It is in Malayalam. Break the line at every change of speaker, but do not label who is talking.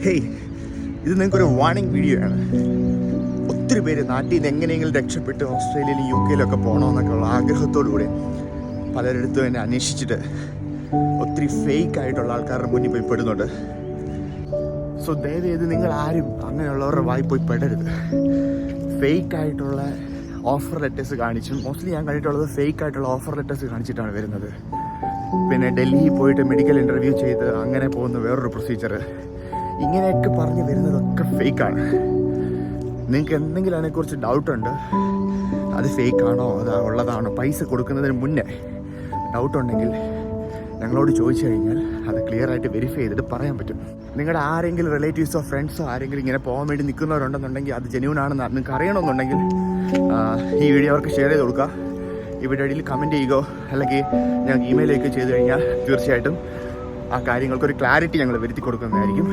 ഹേയ്, ഇത് നിങ്ങൾക്കൊരു വാർണിംഗ് വീഡിയോ ആണ്. ഒത്തിരി പേര് നാട്ടിൽ നിന്ന് എങ്ങനെയെങ്കിലും രക്ഷപ്പെട്ട് ഓസ്ട്രേലിയയിലും UK യിലൊക്കെ പോകണമെന്നൊക്കെ ഉള്ള ആഗ്രഹത്തോടുകൂടി പലരിടത്തും എന്നെ അന്വേഷിച്ചിട്ട് ഒത്തിരി ഫേക്ക് ആയിട്ടുള്ള ആൾക്കാരുടെ മുന്നിൽ പോയി പെടുന്നുണ്ട്. സോ ദയവേത് നിങ്ങൾ ആരും അങ്ങനെയുള്ളവരുടെ വായി പോയി പെടരുത്. ഫേക്ക് ആയിട്ടുള്ള ഓഫർ ലെറ്റേഴ്സ് കാണിച്ചും, മോസ്റ്റ്ലി ഞാൻ കണ്ടിട്ടുള്ളത് ഫേക്ക് ആയിട്ടുള്ള ഓഫർ ലെറ്റേഴ്സ് കാണിച്ചിട്ടാണ് വരുന്നത്. പിന്നെ ഡൽഹിയിൽ പോയിട്ട് മെഡിക്കൽ ഇൻ്റർവ്യൂ ചെയ്ത് അങ്ങനെ പോകുന്ന വേറൊരു പ്രൊസീജിയർ, ഇങ്ങനെയൊക്കെ പറഞ്ഞ് വരുന്നതൊക്കെ ഫേക്കാണ്. നിങ്ങൾക്ക് എന്തെങ്കിലും അതിനെക്കുറിച്ച് ഡൗട്ടുണ്ട്, അത് ഫേക്കാണോ അത് ഉള്ളതാണോ, പൈസ കൊടുക്കുന്നതിന് മുന്നേ ഡൗട്ടുണ്ടെങ്കിൽ ഞങ്ങളോട് ചോദിച്ചു കഴിഞ്ഞാൽ അത് ക്ലിയർ ആയിട്ട് വെരിഫൈ ചെയ്തിട്ട് പറയാൻ പറ്റും. നിങ്ങളുടെ ആരെങ്കിലും റിലേറ്റീവ്സോ ഫ്രണ്ട്സോ ആരെങ്കിലും ഇങ്ങനെ പോകാൻ വേണ്ടി നിൽക്കുന്നവരുണ്ടെന്നുണ്ടെങ്കിൽ, അത് ജെന്യൂൻ ആണെന്ന് നിങ്ങൾക്ക് അറിയണമെന്നുണ്ടെങ്കിൽ ഈ വീഡിയോ അവർക്ക് ഷെയർ ചെയ്ത് കൊടുക്കുക. ഈ വീഡിയോ അടിയിൽ കമൻറ്റ് ചെയ്യുകയോ അല്ലെങ്കിൽ ഞങ്ങൾക്ക് ഇമെയിലേക്ക് ചെയ്ത് കഴിഞ്ഞാൽ തീർച്ചയായിട്ടും ആ കാര്യങ്ങൾക്കൊരു ക്ലാരിറ്റി ഞങ്ങൾ വരുത്തി കൊടുക്കുന്നതായിരിക്കും.